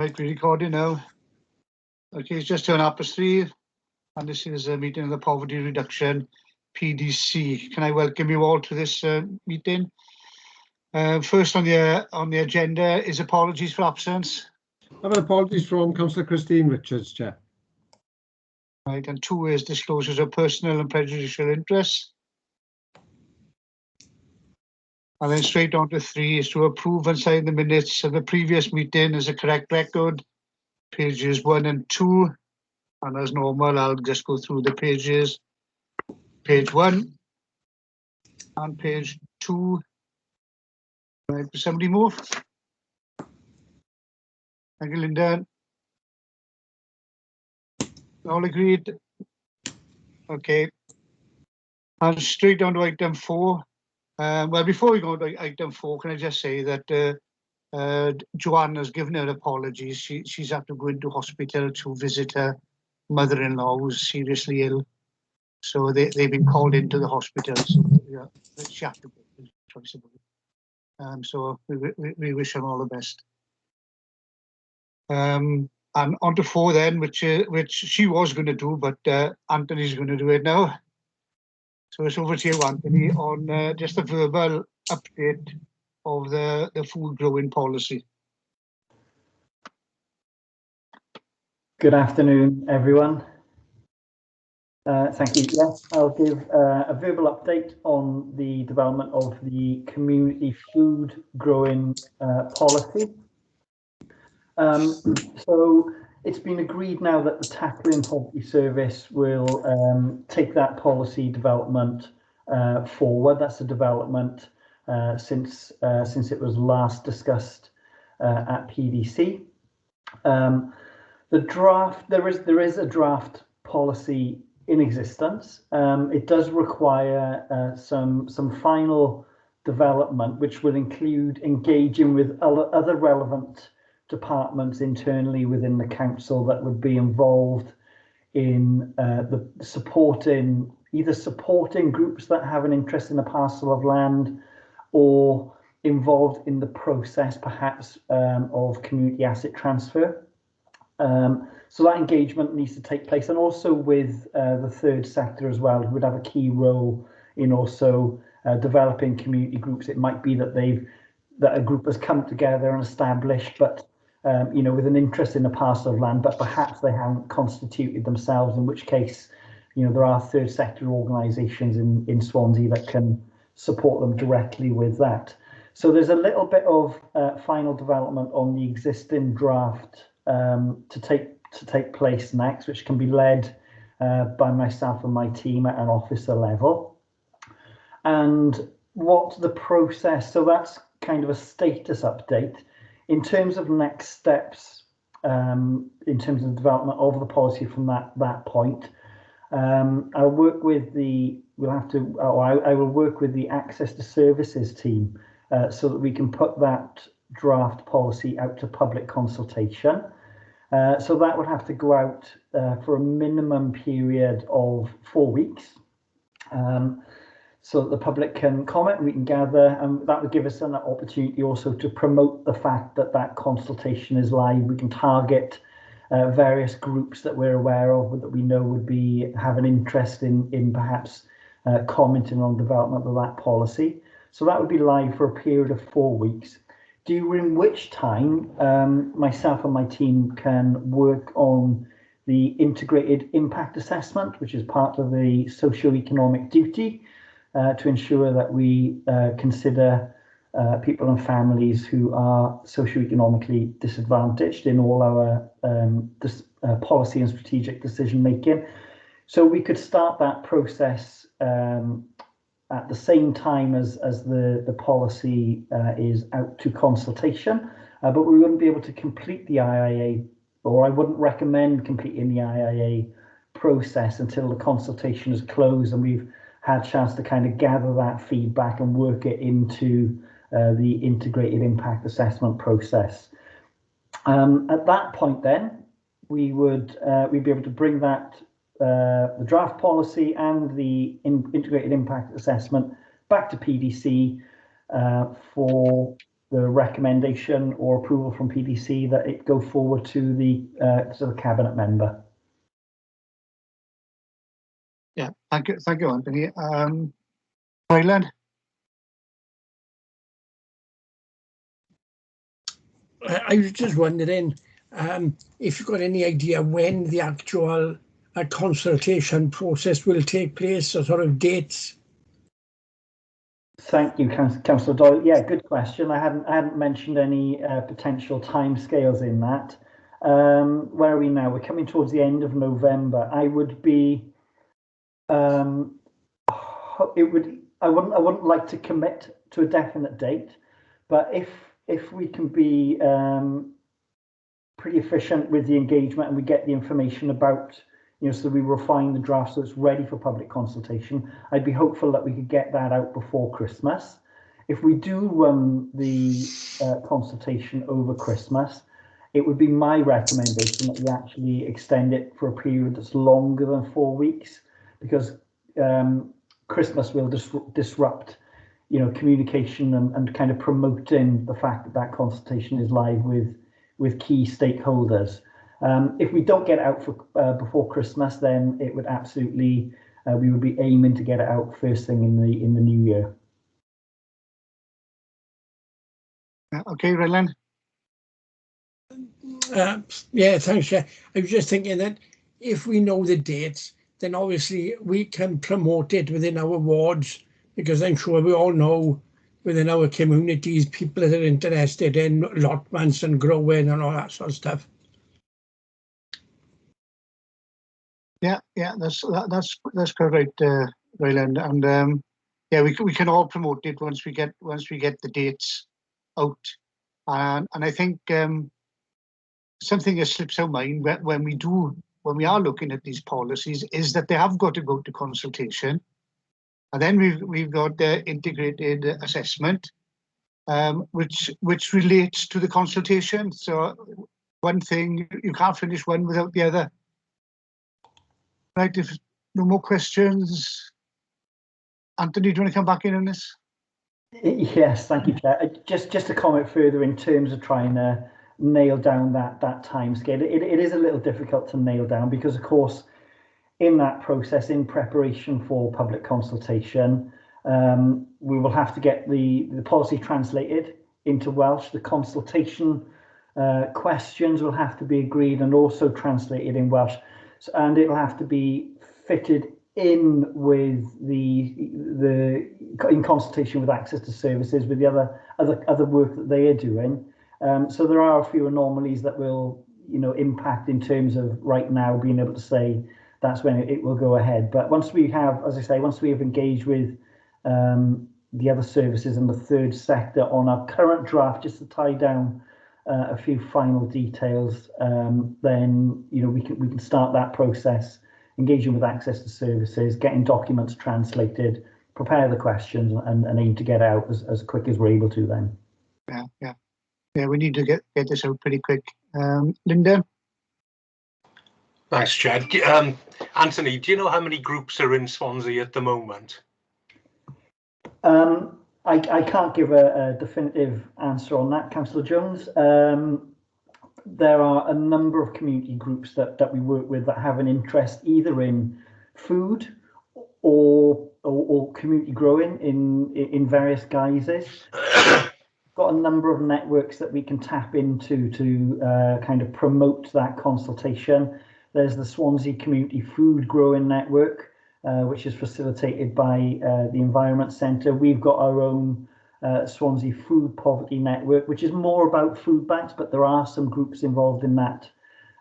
Right, we're recording now. Okay, it's just 3:30, and this is a meeting of the Poverty Reduction PDC. Can I welcome you all to this meeting? First on the agenda is apologies for absence. I have apologies from Councillor Christine Richards, Chair. Right, and 2 is disclosures of personal and prejudicial interests. And then straight on to 3 is to approve and sign the minutes of the previous meeting as a correct record, pages 1 and 2. And as normal, I'll just go through the pages. Page 1 and page 2. Right, somebody move? Thank you, Linda. All agreed? Okay. And straight on to item 4. Well, before we go to item 4, can I just say that Joanne has given her apologies. She's had to go into hospital to visit her mother-in-law who's seriously ill. So they've been called into the hospital. So yeah, she had to go. So we wish them all the best. And on to 4 then, which she was going to do, but Anthony's going to do it now. So it's over to you, Anthony, on just a verbal update of the food growing policy. Good afternoon, everyone. Thank you. Yes, I'll give a verbal update on the development of the community food growing policy. So it's been agreed now that the Tackling Poverty Service will take that policy development forward. That's a development since it was last discussed at PDC. The draft, there is a draft policy in existence. It does require some final development, which will include engaging with other relevant departments internally within the council that would be involved in either supporting groups that have an interest in a parcel of land, or involved in the process perhaps of community asset transfer. So that engagement needs to take place, and also with the third sector as well, who would have a key role in also developing community groups. It might be that a group has come together and established, but with an interest in a parcel of land, but perhaps they haven't constituted themselves, in which case, there are third sector organisations in Swansea that can support them directly with that. So there's a little bit of final development on the existing draft to take place next, which can be led by myself and my team at an officer level. And what the process, so that's kind of a status update. In terms of next steps, in terms of development of the policy from that point, I'll work with I will work with the Access to Services team so that we can put that draft policy out to public consultation. So that would have to go out for a minimum period of 4 weeks, so that the public can comment and we can gather, and that would give us an opportunity also to promote the fact that consultation is live. We can target various groups that we're aware of, that we know would have an interest in perhaps commenting on development of that policy. So that would be live for a period of 4 weeks, during which time myself and my team can work on the integrated impact assessment, which is part of the socio-economic duty, to ensure that we consider people and families who are socio-economically disadvantaged in all our policy and strategic decision making. So we could start that process at the same time as the policy is out to consultation, but we wouldn't be able to complete the IIA, or I wouldn't recommend completing the IIA process until the consultation is closed and we've had a chance to kind of gather that feedback and work it into the integrated impact assessment process. At that point then, we'd be able to bring that the draft policy and the integrated impact assessment back to PDC for recommendation or approval from PDC that it go forward to the cabinet member. Yeah, thank you, Anthony. Ryland? I was just wondering if you've got any idea when the actual consultation process will take place, or sort of dates. Thank you, Councillor Doyle. Yeah, good question. I hadn't mentioned any potential timescales in that. Where are we now? We're coming towards the end of November. I would be. I wouldn't like to commit to a definite date, but if we can be pretty efficient with the engagement and we get the information about, so we refine the draft so it's ready for public consultation, I'd be hopeful that we could get that out before Christmas. If we do run the consultation over Christmas, it would be my recommendation that we actually extend it for a period that's longer than 4 weeks, because Christmas will disrupt, communication and kind of promoting the fact that that consultation is live with key stakeholders. If we don't get it out for before Christmas, then it would absolutely we would be aiming to get it out first thing in the new year. Okay, Ryland. Yeah, thanks, Chair. I was just thinking that if we know the dates, then obviously we can promote it within our wards, because I'm sure we all know within our communities people that are interested in allotments and growing and all that sort of stuff. Yeah, that's correct, Ryland, and yeah, we can all promote it once we get the dates out, and I think something that slips our mind when we are looking at these policies is that they have got to go to consultation, and then we've got the integrated assessment, which relates to the consultation. So one thing, you can't finish one without the other. Right, if no more questions, Anthony, do you want to come back in on this? Yes, thank you, Chair. Just to comment further in terms of trying to nail down that timescale, it is a little difficult to nail down, because of course in that process, in preparation for public consultation, we will have to get the policy translated into Welsh. The consultation questions will have to be agreed and also translated in Welsh, and it'll have to be fitted in with in consultation with access to services, with the other work that they are doing. So there are a few anomalies that will impact in terms of right now being able to say that's when it will go ahead. But once we have, as I say, once we have engaged with the other services and the third sector on our current draft, just to tie down a few final details, then we can start that process, engaging with access to services, getting documents translated, prepare the questions, and aim to get out as quick as we're able to then. Yeah, we need to get this out pretty quick. Linda? Thanks, Chad. Anthony, do you know how many groups are in Swansea at the moment? I can't give a definitive answer on that, Councillor Jones. There are a number of community groups that we work with that have an interest either in food or community growing in various guises. Got a number of networks that we can tap into to kind of promote that consultation. There's the Swansea Community Food Growing Network, which is facilitated by the Environment Centre. We've got our own Swansea Food Poverty Network, which is more about food banks, but there are some groups involved in that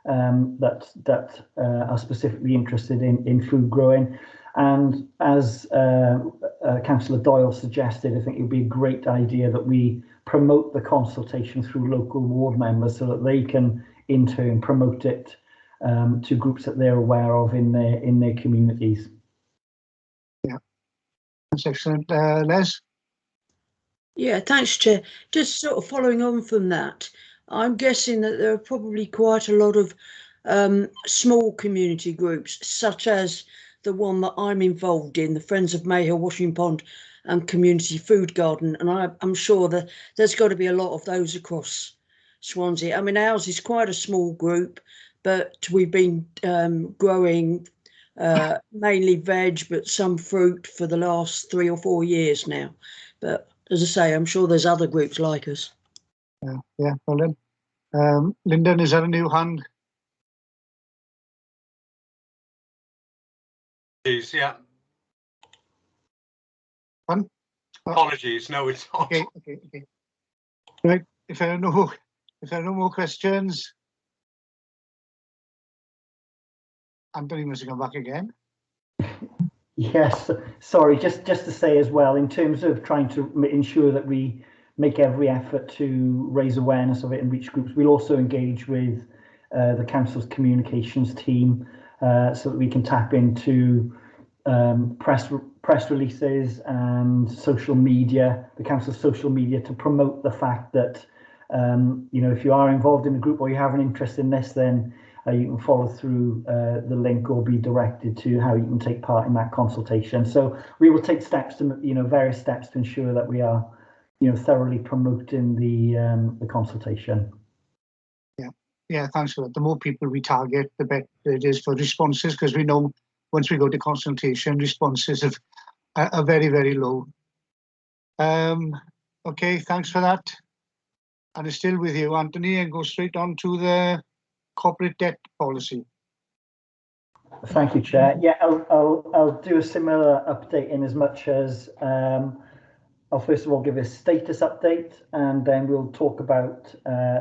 that are specifically interested in food growing. And as Councillor Doyle suggested, I think it would be a great idea that we promote the consultation through local ward members so that they can in turn promote it to groups that they're aware of in their communities. Yeah, that's excellent. Les? Yeah, thanks, Chair. Just sort of following on from that, I'm guessing that there are probably quite a lot of small community groups, such as the one that I'm involved in, the Friends of Mayhill Washing Pond and community food garden. And I'm sure that there's got to be a lot of those across Swansea. I mean, ours is quite a small group, but we've been growing mainly veg, but some fruit for the last 3 or 4 years now. But as I say, I'm sure there's other groups like us. Yeah, well then. Lyndon, is that a new hand? Yeah. One? Apologies. No, it's not. Okay. Right. If there are no more questions, Anthony must come back again. Yes, sorry, just to say as well, in terms of trying to ensure that we make every effort to raise awareness of it and reach groups, we'll also engage with the council's communications team so that we can tap into press releases and social media, the council's social media, to promote the fact that if you are involved in a group or you have an interest in this, then you can follow through the link or be directed to how you can take part in that consultation. So we will take steps to, various steps to ensure that we are, thoroughly promoting the consultation. Yeah, thanks for that. The more people we target, the better it is for responses, because we know once we go to consultation, responses are very, very low. Okay, thanks for that. And it's still with you, Anthony, and go straight on to the corporate debt policy. Thank you, Chair. Yeah, I'll do a similar update in as much as I'll first of all give a status update, and then we'll talk about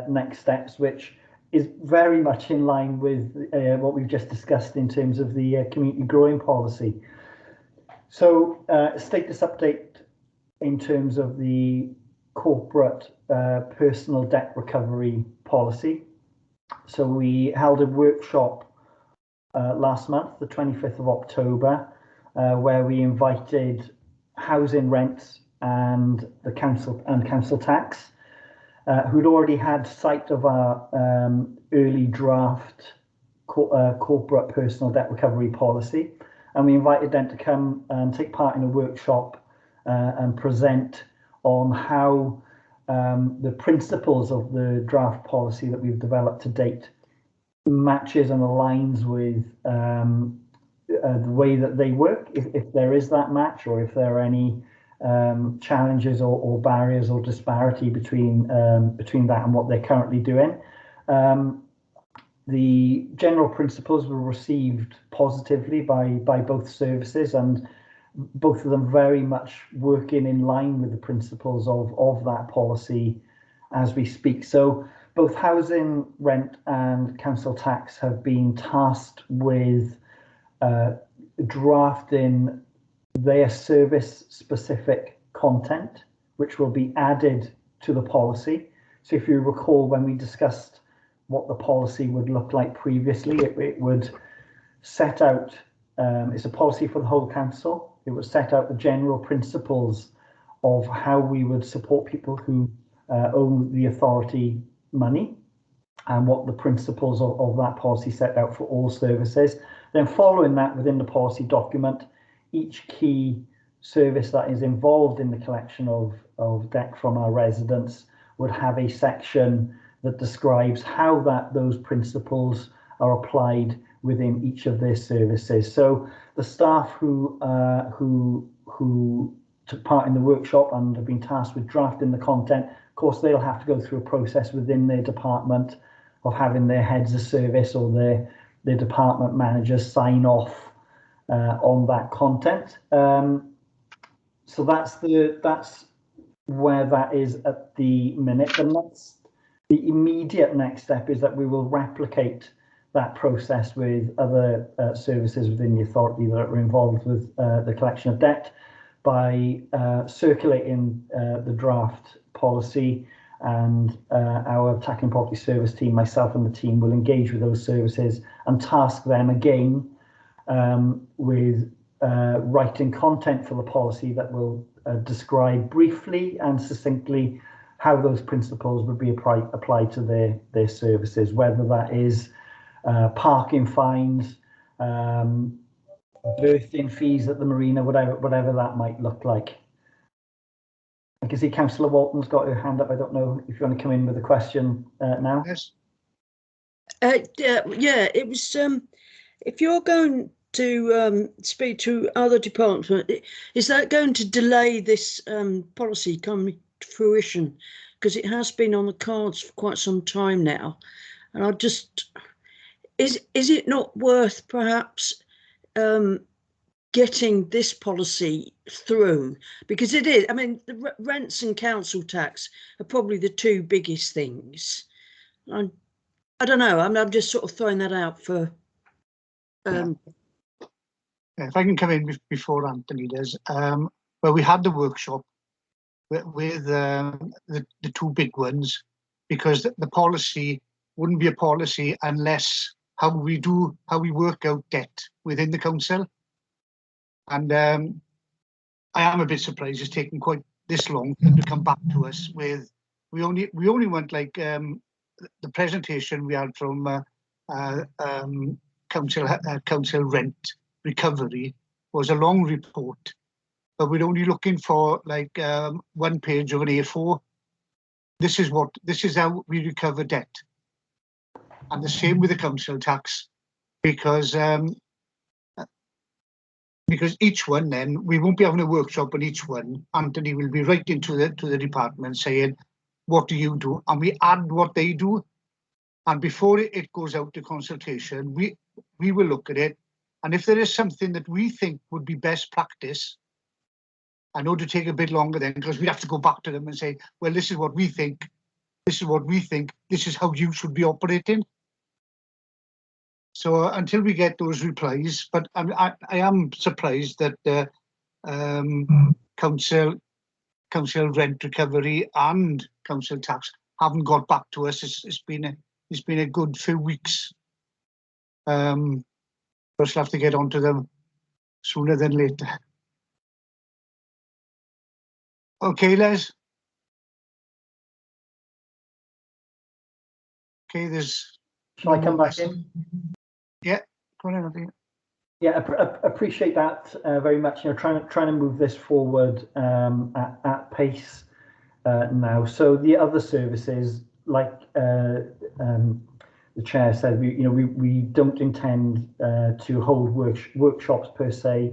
next steps, which is very much in line with what we've just discussed in terms of the community growing policy. So status update in terms of the corporate personal debt recovery policy. So we held a workshop last month, the 25th of October, where we invited housing rents and the council tax, who'd already had sight of our early draft corporate personal debt recovery policy, and we invited them to come and take part in a workshop and present on how the principles of the draft policy that we've developed to date matches and aligns with the way that they work, if there is that match, or if there are any challenges or barriers or disparity between that and what they're currently doing. The general principles were received positively by both services, and both of them very much working in line with the principles of that policy as we speak. So both housing rent and council tax have been tasked with drafting their service specific content, which will be added to the policy. So if you recall, when we discussed what the policy would look like previously, it would set out, it's a policy for the whole council. It would set out the general principles of how we would support people who owe the authority money, and what the principles of that policy set out for all services. Then following that, within the policy document, each key service that is involved in the collection of debt from our residents would have a section that describes how those principles are applied within each of their services. So the staff who took part in the workshop and have been tasked with drafting the content, of course, they'll have to go through a process within their department of having their heads of service or their department managers sign off on that content. So that's where that is at the minute. The immediate next step is that we will replicate that process with other services within the authority that are involved with the collection of debt by circulating the draft policy, and our tackling property service team, myself and the team, will engage with those services and task them again with writing content for the policy that will describe briefly and succinctly how those principles would be applied to their services, whether that is parking fines, berthing fees at the marina, whatever that might look like. I can see Councillor Walton's got her hand up. I don't know if you want to come in with a question now. Yes. Yeah, it was. If you're going to speak to other departments, is that going to delay this policy coming to fruition? Because it has been on the cards for quite some time now, and I just is it not worth perhaps getting this policy through, because it is. I mean, the rents and council tax are probably the two biggest things. I don't know. I'm just sort of throwing that out for. If I can come in before Anthony does, well, we had the workshop with the two big ones, because the policy wouldn't be a policy unless how we work out debt within the council. And I am a bit surprised it's taken quite this long to come back to us with. We only went like the presentation we had from council rent recovery was a long report, but we're only looking for like 1 page of an A4. This is how we recover debt, and the same with the council tax, because each one, then we won't be having a workshop on each one. Anthony will be right into the department saying, what do you do? And we add what they do. And before it goes out to consultation, we will look at it. And if there is something that we think would be best practice, I know to take a bit longer then, because we'd have to go back to them and say, well, this is what we think. This is what we think. This is how you should be operating. So until we get those replies, but I am surprised that council rent recovery and council tax haven't got back to us. It's been a good few weeks. We'll have to get onto them sooner than later. Okay, Les. Okay, there's. Shall I come back in? Yeah, go on, Anthony. Yeah, appreciate that very much. You know, trying to move this forward at pace now. So the other services, like the chair said, we don't intend to hold workshops per se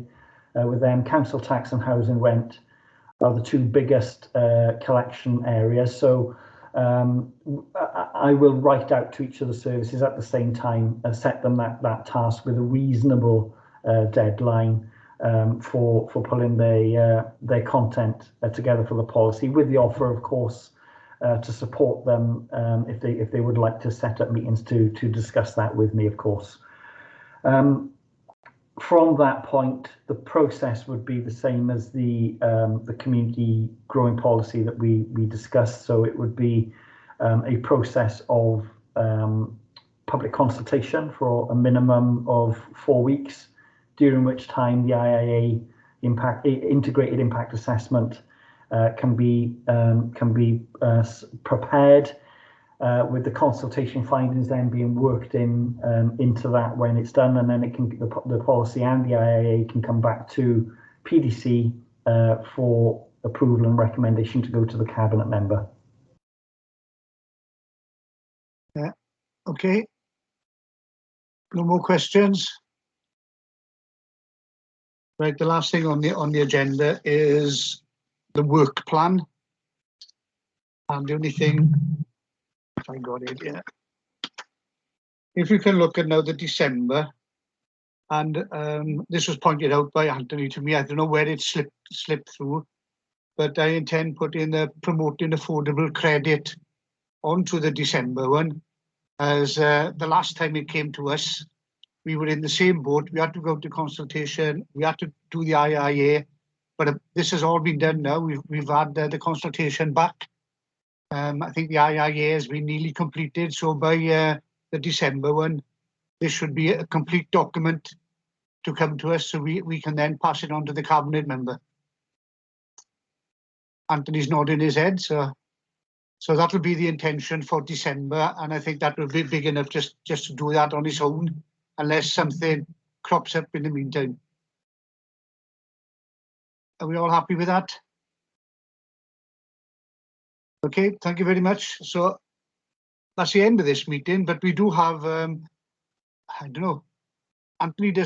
with them. Council tax and housing rent are the two biggest collection areas. So I will write out to each of the services at the same time and set them that task with a reasonable deadline for pulling their content together for the policy, with the offer, of course, to support them if they would like to set up meetings to discuss that with me, of course. From that point, the process would be the same as the community growing policy that we discussed. So it would be a process of public consultation for a minimum of 4 weeks, during which time the IIA integrated impact assessment can be prepared, with the consultation findings then being worked into that when it's done, and then the policy and the IIA can come back to PDC for approval and recommendation to go to the cabinet member. Yeah. Okay. No more questions. Right. The last thing on the agenda is the work plan, and the only thing. I got it, yeah. If you can look at now the December, and this was pointed out by Anthony to me, I don't know where it slipped through, but I intend putting promoting affordable credit onto the December one, as the last time it came to us, we were in the same boat. We had to go to consultation, we had to do the IIA, but this has all been done now. We've had the consultation back. I think the IIA has been nearly completed, so by the December one, this should be a complete document to come to us, so we can then pass it on to the cabinet member. Anthony's nodding his head, so that'll be the intention for December, and I think that will be big enough just to do that on its own, unless something crops up in the meantime. Are we all happy with that? Okay, thank you very much. So that's the end of this meeting, but we do have, I don't know, Anthony,